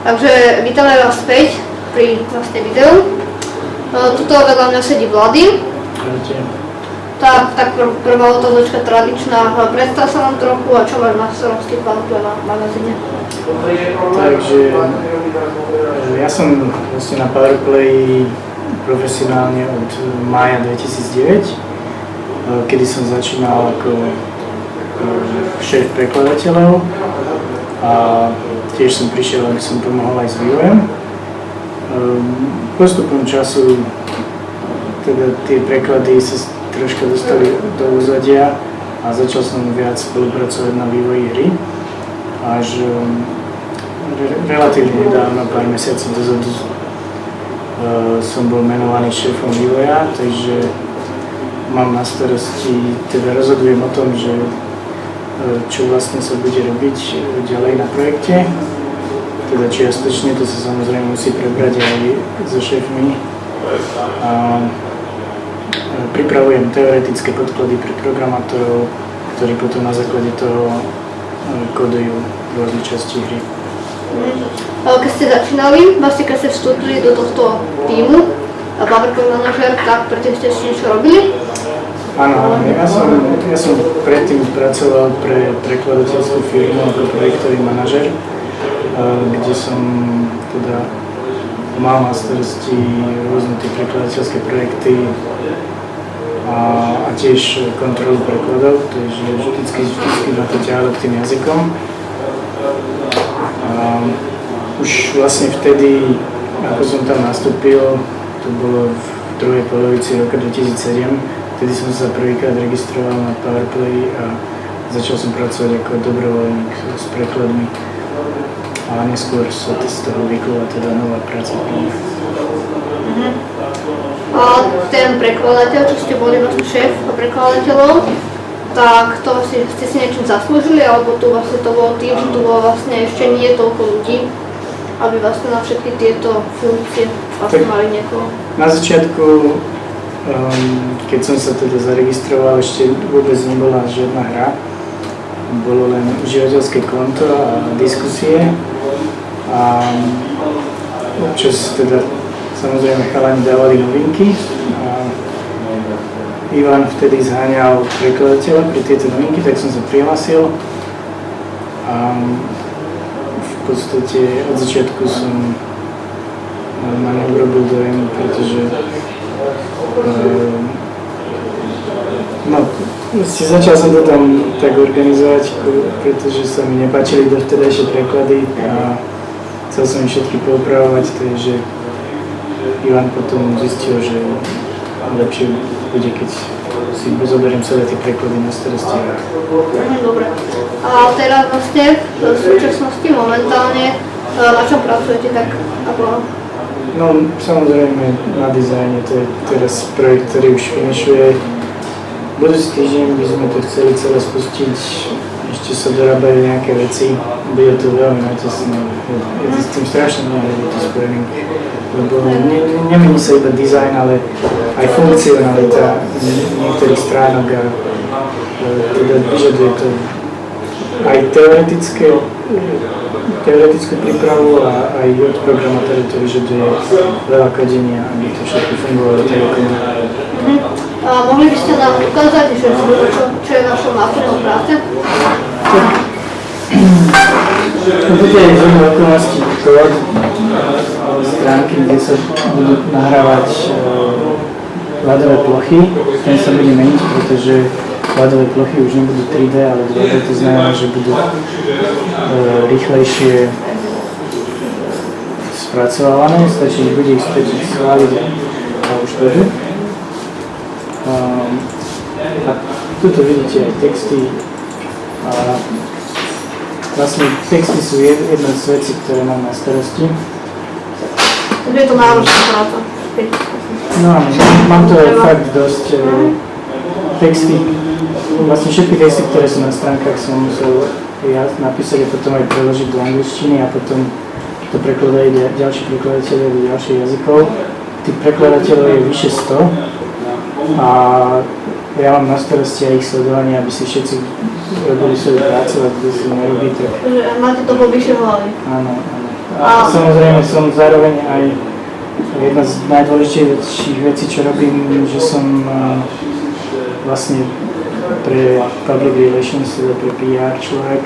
Takže vítame vás späť pri vlastne videu. Tuto vedľa mňa sedí Vlady. Tak prvá otázočka tradičná. Predstav sa nám trochu a čo máš na starosti na magazíne. Takže ja som vlastne na Powerplay profesionálne od mája 2009, kedy som začínal ako šéf prekladateľov a tiež som prišiel, aby som pomohol aj s vývojom. Postupom času teda tie preklady sa troška dostali do úzadia a začal som viac spolupracovať na vývoji hry. Až relatívne nedávno, pár mesiacov dozadu, som bol menovaný šéfom vývoja, takže mám na starosti, teda rozhodujem o tom, že čo vlastne sa bude robiť ďalej na projekte. Teda čiastočne to sa samozrejme musí prebrať aj so šéfmi. Pripravujem teoretické podklady pre programátorov, ktorí potom na základe toho kodujú rôzne časti hry. Keď ste začínali, vlastne keď ste vstúpili do tohto týmu Powerplay manažer, tak predtým ste ešte niečo robili? Áno, ja som predtým pracoval pre prekladateľskú firmu ako projektový manažer, kde som teda mal na starosti rôzne tie prekladateľské projekty a tiež kontrolu prekladov, takže vždycky ma to ťahalo k tým jazykom. Už vlastne vtedy, ako som tam nastúpil, to bolo v druhej polovici roka 2007, vtedy som sa prvýkrát registroval na Powerplay a začal som pracovať ako dobrovoľník s prekladmi. A neskôr sa z toho vyklula teda nová práca. A ten prekladateľ, čo ste boli vlastne šéf prekladateľov, tak to vlastne ste si niečím zaslúžili, alebo tu vlastne to bolo tým, že tu bolo vlastne ešte nie toľko ľudí, aby vlastne na všetky tieto funkcie vlastne mali niekoho? Na začiatku, keď som sa teda zaregistroval, ešte vôbec nebola žiadna hra. Bolo len užívateľské konto a diskusie. A občas teda samozrejme chalani dávali novinky. A Ivan vtedy zháňal prekladateľa pri tieto novinky, tak som sa prihlásil. A v podstate od začiatku som ma neurobil dojem, pretože začal som to tam tak organizovať, pretože sa mi nepáčili dovtedajšie preklady a chcel som ich všetky poopravovať, takže Ivan potom zistil, že lepšie bude, keď si zoberiem celé tie preklady na starosti. Dobre. A teraz vlastne v súčasnosti momentálne na čom pracujete tak ako? No samozrejme na dizajne, to je teraz projekt, ktorý už finišuje. Budúci týždeň by sme to chceli celé spustiť, ešte sa dorábajú nejaké veci, bude to veľmi natesné, je to s tým strašne mnoho to spojené, lebo nemení sa iba dizajn, ale aj funkcionalita niektorých stránok a teda vyžaduje to aj teoretickú prípravu a aj od programátora to vyžaduje veľa kodenia, aby to všetko fungovalo tak ako má. Mohli by ste nám ukázať, že čo je našou náplňou práce? Toto je zhodné okolnosti kód stránky, kde sa budú nahrávať ľadové plochy. Ten sa bude meniť, pretože ľadové plochy už nebudú 3D, ale 2D, to znamená, že budú rýchlejšie spracovávané, stačí, že bude ich stačiť schváliť a už to. A tuto vidíte aj texty. A vlastne texty sú jedna z vecí, ktoré mám na starosti. Takže je to náročná práca. No áno, mám to fakt dosť texty. Vlastne všetky texty, ktoré sú na stránkach, som musel ja napísať a potom aj preložiť do angličtiny a potom to prekladajú ďalší prekladateľe do ďalších jazykov. Tých prekladateľov je vyše 100 a ja mám na starosti aj ich sledovanie, aby si všetci robili svoju prácu a kto si nerobí, tak... Máte toho vyše hlavy. Áno, áno. A A samozrejme som zároveň aj jedna z najdôležitejších vecí, čo robím, že som vlastne pre public relations, teda pre PR človek.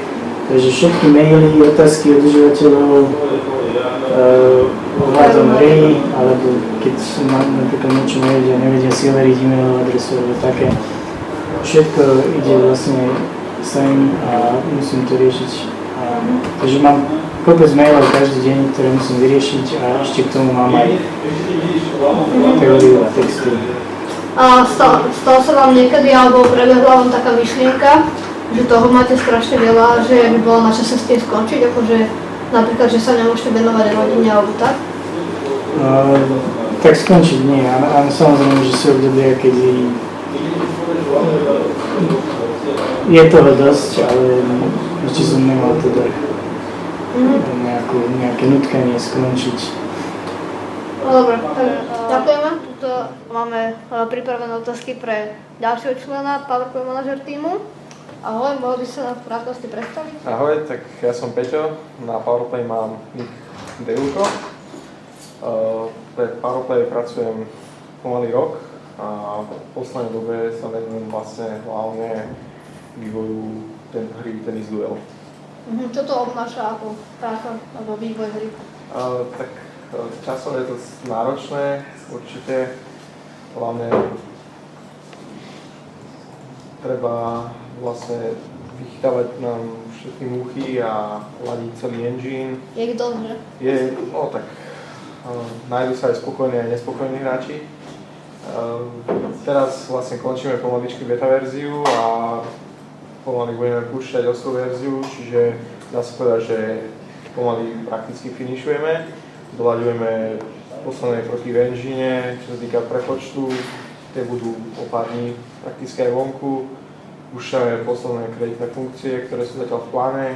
Takže všetky maily, otázky od užívateľov ohľadom hry, alebo keď napríklad niečo nevedia si overiť e-mailovú adresu alebo také. Všetko ide vlastne sem a musím to riešiť. Takže mám kopec mailov každý deň, ktoré musím vyriešiť a ešte k tomu mám aj teóriu a texty. A stalo sa vám niekedy, alebo prebehla vám taká myšlienka, že toho máte strašne veľa, že by bolo na čase s tým skončiť, akože napríklad, že sa nemôžete venovať rodine alebo tak? Tak skončiť nie, ale samozrejme, že sú obdobia, kedy je toho dosť, ale ešte som nemal teda nejaké nutkanie skončiť. No dobre, ďakujeme. Tuto máme pripravené otázky pre ďalšieho člena PowerPoint manažer týmu. Ahoj, mohol by sa nám v krátkosti predstaviť? Ahoj, tak ja som Peťo, na PowerPlay mám nick Dejulko. Pre PowerPlay pracujem pomaly rok a v poslednej dobe sa venujem vlastne hlavne vývoju hry Tennis Duel. Čo to obnáša ako práca alebo vývoj hry? Tak časom je to náročné, určite. Hlavne treba vlastne vychytávať nám všetky muchy a ladiť celý engine. Je ich dosť, že? Tak nájdu sa aj spokojní a nespokojní hráči. Teraz vlastne končíme pomaličky beta verziu a pomaly budeme púšťať ostrú verziu, čiže dá sa povedať, že pomaly prakticky finišujeme. Doľaďujeme posledné kroky v engine, čo sa týka prepočtu, tie budú o pár dní prakticky aj vonku. Púšťame posledné kreditné funkcie, ktoré sú zatiaľ v pláne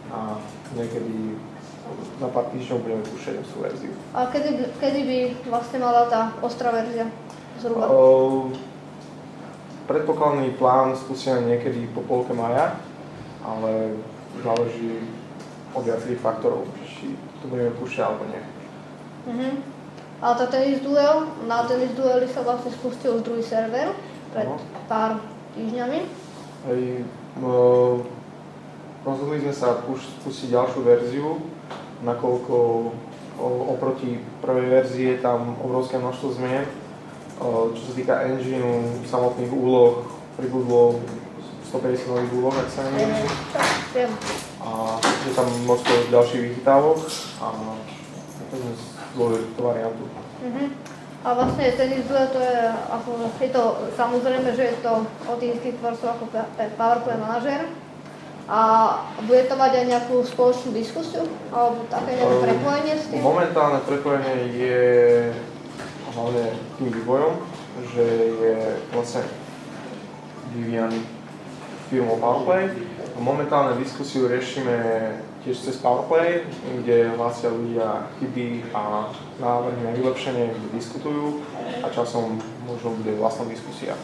a niekedy na pár týždňov budeme púšťať ostrú verziu. A kedy by vlastne mala tá ostrá verzia zhruba? Predpokladný plán spustíme niekedy po polke mája, ale záleží od viacerých faktorov, či to budeme púšťať alebo nie. Ale tá Tennis Duel, na Tennis Dueli sa vlastne spustil už druhý server pred pár týždňami. Rozhodli sme sa spustiť ďalšiu verziu, nakoľko oproti prvej verzii je tam obrovské množstvo zmien. Čo sa týka engineu, samotných úloh, pribudlo 150 nových úloh, ak sa nemýlim. A je tam množstvo ďalších vychytávok a tak sme zvolili tú variantu. A vlastne Tennis Duel to je to samozrejme, že je to od tých tvorcov ako PowerPoint manažer. A bude to mať aj nejakú spoločnú diskusiu alebo také nejaké prepojenie s tým? Momentálne prepojenie je hlavne tým vývojom, že je vlastne vyvíjaný firmou PowerPlay. Momentálne diskusiu riešime tiež cez PowerPlay, kde hlásia ľudia chyby a návrhy na vylepšenie, kde diskutujú a časom možno bude vlastná diskusia.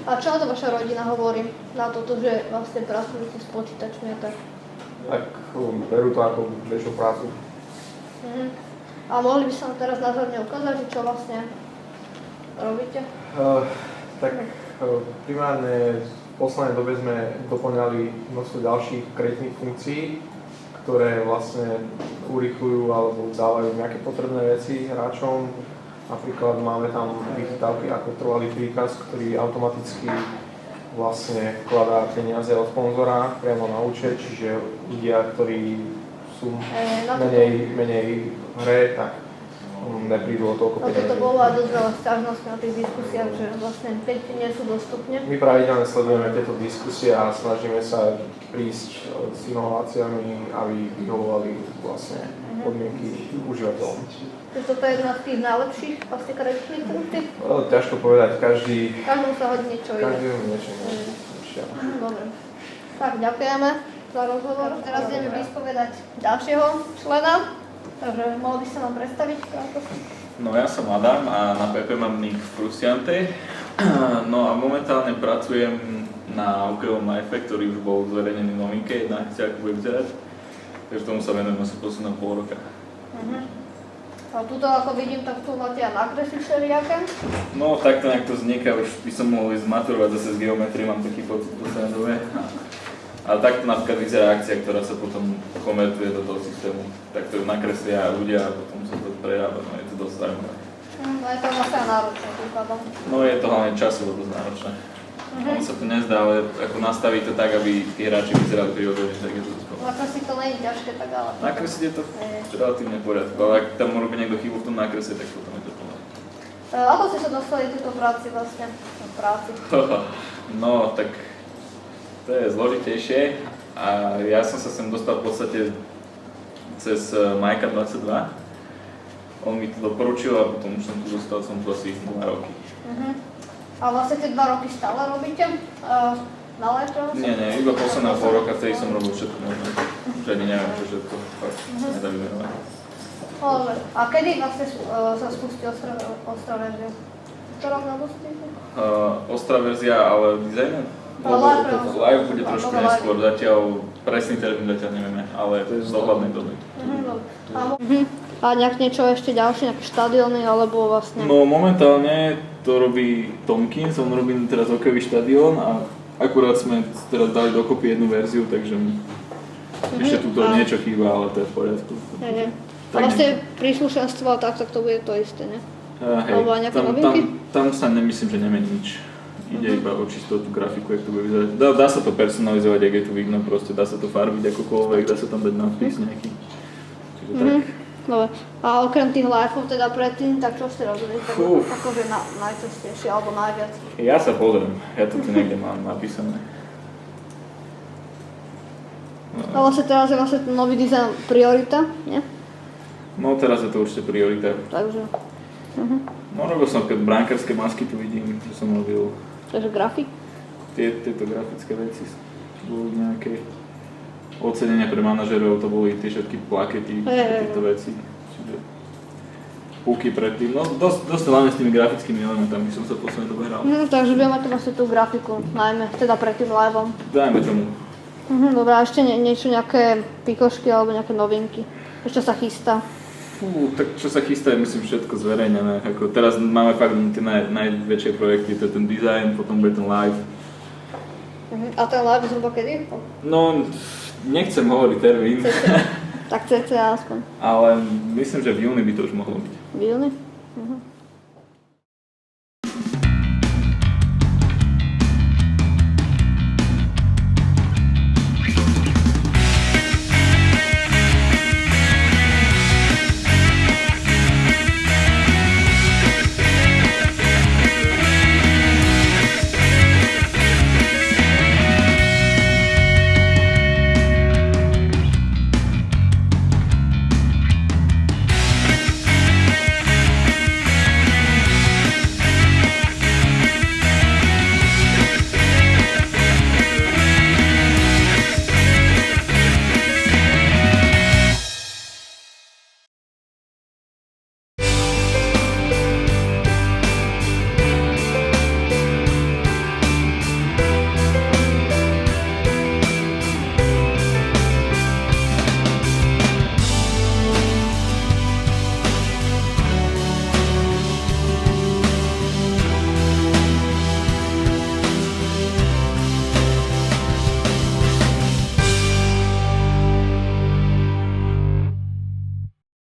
A čo na to vaša rodina hovorí? Na toto, že vlastne pracujete s počítačmi a tak? Tak berú to ako bežnú prácu. A mohli by sa nám teraz názorne ukázať, čo vlastne robíte? Primárne v poslednej dobe sme doplňali množstvo ďalších kreditných funkcií, ktoré vlastne urýchľujú alebo dávajú nejaké potrebné veci hráčom. Napríklad máme tam vychytávky ako trvalý príkaz, ktorý automaticky vlastne vkladá peniaze od sponzora priamo na účet, čiže ľudia, ktorí sú menej v hre, tak neprídu o toľko peniazy. Toto bolo aj dosť veľa sťažností na tých diskusiách, že vlastne peniaze nie sú dostupné. My pravidelne sledujeme tieto diskusie a snažíme sa prísť s inováciami, aby vyhovovali vlastne podmienky užívateľom. Toto je jedna z tých najlepších vlastne kreditných funkcií? Ťažko povedať, každému sa hodí niečo iné. Každému niečo iné. Dobre. Tak, ďakujeme za rozhovor. Teraz ideme vyspovedať ďalšieho člena. Takže mohol by sa nám predstaviť? No ja som Adam a na PP mám nick Frustiante. No a momentálne pracujem na okelovom life, ktorý už bol zverejnený v novinke, jedna akcia, ako bude vyzerať. Takže tomu sa venujem asi posledného pol roka. A tuto, ako vidím, tak tu máte aj nakresliť všelijaké. No takto nejak to vzniká, už by som mohol ísť maturovať zase z geometrie, mám taký pocit v poslednej dobe. Ale takto napríklad vyzerá akcia, ktorá sa potom konvertuje do toho systému. Takto ju nakreslia ľudia a potom sa to prerába, no je to dosť zaujímavé. No je to vlastne náročné tým pádom. No je to hlavne časovo dosť náročné. Ono sa to nezdá, ale ako nastaví to tak, aby tí hráči vyzerali prirodzene, tak je to skoro. Nakresliť to nie je ťažké, tak ale... Nakresliť je to relatívne v poriadku, ale ak tam robí niekto chybu v tom nakrese, tak potom je to plné. Ako ste sa dostali do tejto práci vlastne? No tak to je zložitejšie a ja som sa sem dostal v podstate cez Majka 22. On mi to doporučil a potom už som tu dostal, som tu asi 2 roky. A vlastne tie 2 roky stále robíte? Na leto? Nie, iba posledná pol roka, vtedy som robil všetko možné. Už ani neviem, čo všetko, fakt sa nedá vymenovať. Dobre. A kedy vlastne sa spustí ostrá verzia? Ktorok na spustí? Ostrá verzia, ale dizajner? Live bude trošku neskôr, zatiaľ presný termín zatiaľ nevieme, ale to je z dohľadnej doby. A nejak niečo ešte ďalšie, nejaké štadióny, alebo vlastne... No momentálne to robí Tomkins, on robí teraz hokejový štadión a akurát sme teraz dali dokopy jednu verziu, takže ešte tuto niečo chýba, ale to je v poriadku. A vlastne príslušenstvo a tak to bude to isté, ne? Hej, alebo aj nejaké novinky? Tam sa nemyslím, že nemení nič. Ide iba o čisto tú grafiku, jak to bude vyzerať. Dá sa to personalizovať, ak je tu vidno, proste dá sa to farbiť akokoľvek, dá sa tam dať nápis nejaký. Čiže tak. Dobre. A okrem tých liveov teda predtým, tak čo ste robili? Akože najčastejšie alebo najviac? Ja sa pozriem, ja to tu niekde mám napísané. A vlastne teraz je vlastne ten nový dizajn priorita, nie? No teraz je to určite priorita. Takže... No robil som napríklad brankárske masky, tu vidím, že som robil. Takže grafik? Tieto grafické veci boli nejaké ocenenia pre manažerov, to boli tie všetky plakety, tieto veci. Čiže puky predtým, no dosť hlavne s tými grafickými elementami som sa v poslednej dobe hral. Takže budeme mať vlastne tú grafiku, najmä teda pred tým liveom. Dajme tomu. Dobre, a ešte niečo, nejaké pikošky alebo nejaké novinky? Ešte sa chystá? Tak čo sa chystá, je myslím všetko zverejnené. Ako teraz máme fakt tie najväčšie projekty, to je ten design, potom bude ten live. A ten live zhruba kedy? No, nechcem hovoriť termín. Tak cca aspoň. Ale myslím, že v júni by to už mohlo byť. V júni?